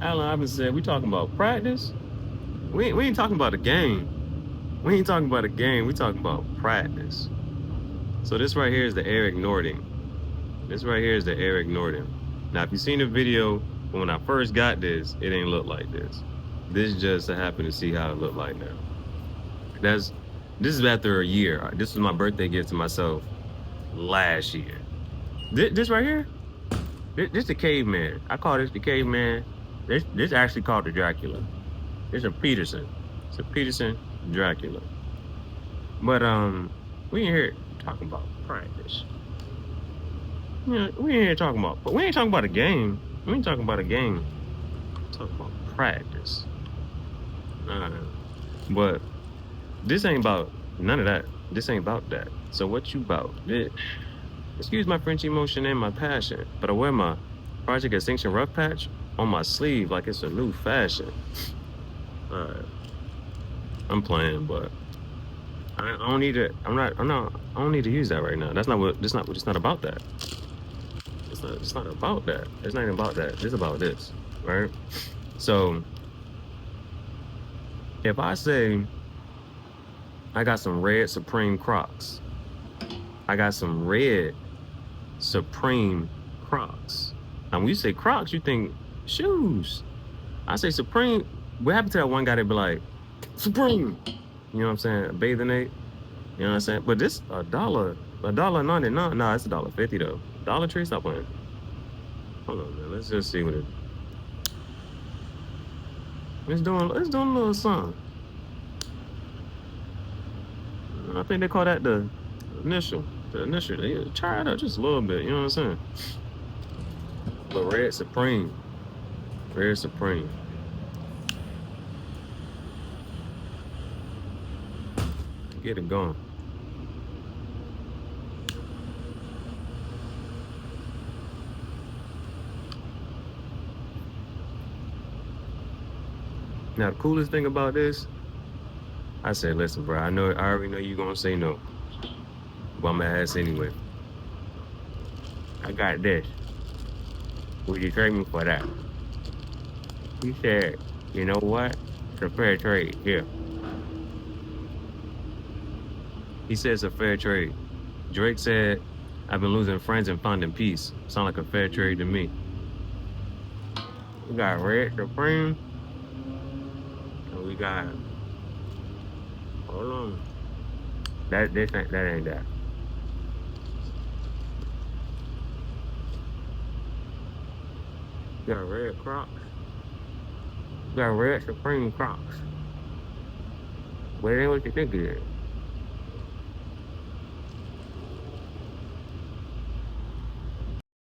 Allen Iverson said, we talking about practice? We ain't talking about a game. We ain't talking about a game. We talking about practice. So this right here is the Eric Nording. This right here is the Eric Nording. Now, if you've seen the video, when I first got this, it ain't look like this. This just happened to see how it look like now. This is after a year. This was my birthday gift to myself last year. This right here, this the caveman. I call this the caveman. This actually called the Dracula. It's a Peterson. It's a Peterson Dracula. But we ain't here talking about practice. Yeah, we ain't here talking about. But we ain't talking about a game. We ain't talking about a game. We're talking about practice. But this ain't about none of that. This ain't about that. So what you about? Excuse my French emotion and my passion, but I wear my Project Extinction rough patch on my sleeve like it's a new fashion. Alright. I'm playing, but I don't need it. I don't need to use that right now. It's not about that. It's not about that. It's not even about that. It's about this, right? So if I say I got some red Supreme Crocs, I got some red Supreme Crocs. And when you say Crocs, you think shoes. I say Supreme. What happened to that one guy that be like, Supreme? You know what I'm saying? A bathing ape. You know what I'm saying? But this $1.99. Nah, it's $1.50 though. Dollar Tree, stop playing. Hold on, man. Let's just see what it. It's doing a little something. I think they call that the initial. The initial. They try it up just a little bit. You know what I'm saying? But Red Supreme. Red Supreme. Get it going. Now, the coolest thing about this, I said, listen, bro, I already know you're going to say no. But I'm going to ask anyway. I got this. Would you trade me for that? He said, you know what? It's a fair trade. Here. He said it's a fair trade. Drake said, I've been losing friends and finding peace. Sound like a fair trade to me. We got Red Supreme. And we got, hold on. That ain't that. We got red Crocs. We got Red Supreme Crocs. But it ain't what you think it is.